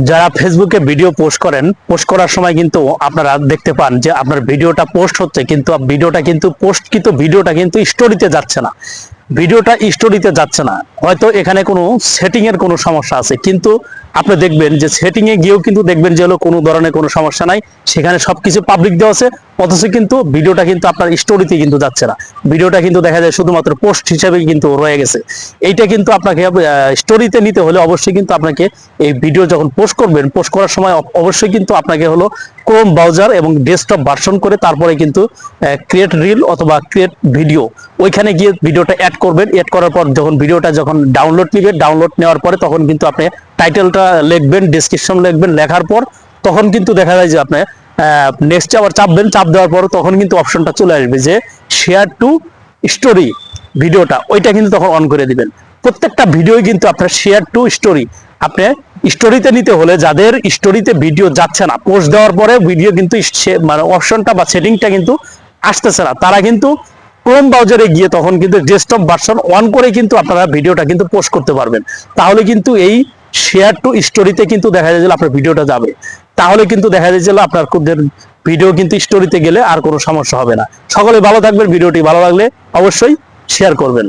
যারা ফেসবুকে video post করেন, পোস্ট করার সময় কিন্তু আপনারা দেখতে পান যে আপনার ভিডিওটা পোস্ট হচ্ছে, কিন্তু ভিডিওটা কিন্তু স্টোরিতে যাচ্ছে না। ভিডিওটা স্টোরিতে যাচ্ছে না, হয়তো এখানে কোনো সেটিং এর কোনো সমস্যা আছে, কিন্তু আপনি দেখবেন যে সেটিং এ গিয়েও কিন্তু দেখবেন যে হলো কোনো ধরনের কোনো সমস্যা নাই, সেখানে সবকিছু পাবলিক দেওয়া আছে, অথচ কিন্তু ভিডিওটা কিন্তু আপনার স্টোরিতে কিন্তু যাচ্ছে না। ভিডিওটা কিন্তু দেখা যায় শুধুমাত্র পোস্ট হিসেবে কিন্তু রয়ে গেছে। এইটা কিন্তু আপনাকে স্টোরিতে নিতে হলে অবশ্যই কিন্তু আপনাকে এই ভিডিও যখন পোস্ট করবেন, পোস্ট করার সময় অবশ্যই কিন্তু আপনাকে হলো ক্রোম ব্রাউজার এবং ডেস্কটপ ভার্সন করে তারপরে কিন্তু ক্রিয়েট রিল অথবা ক্রিয়েট ভিডিও, ওইখানে গিয়ে ভিডিওটা অ্যাড করবেন। অ্যাড করার পর যখন ভিডিওটা ডাউনলোড নেবেন, ডাউনলোড নেওয়ার পরে তখন কিন্তু আপনি টাইটেলটা লিখবেন, ডেসক্রিপশন লিখবেন, লেখার পর তখন কিন্তু দেখা যায় যে আপনি নেক্সট আবার চাপবেন, চাপ দেওয়ার পর তখন কিন্তু অপশনটা চলে আসবে যে শেয়ার টু স্টোরি ভিডিওটা, ওইটা কিন্তু তখন অন করে দিবেন। প্রত্যেকটা ভিডিওই কিন্তু আপনার শেয়ার টু স্টোরি, আপনি স্টোরিতে নিতে হলে যাদের স্টোরিতে ভিডিও যাচ্ছে না, পোস্ট দেওয়ার পরে ভিডিও কিন্তু মানে অপশনটা বা সেটিংটা কিন্তু আসতেছে না, তারা কিন্তু ক্রোম ব্রাউজারে গিয়ে তখন কিন্তু ডেস্কটপ ভার্সন অন করে কিন্তু আপনারা ভিডিওটা কিন্তু পোস্ট করতে পারবেন। তাহলে কিন্তু এই শেয়ার টু স্টোরিতে কিন্তু দেখা যায় যে আপনার ভিডিওটা যাবে, তাহলে কিন্তু দেখা যায় যে আপনার ভিডিও কিন্তু স্টোরিতে গেলে আর কোনো সমস্যা হবে না। সকলে ভালো থাকবেন, ভিডিওটি ভালো লাগলে অবশ্যই শেয়ার করবেন।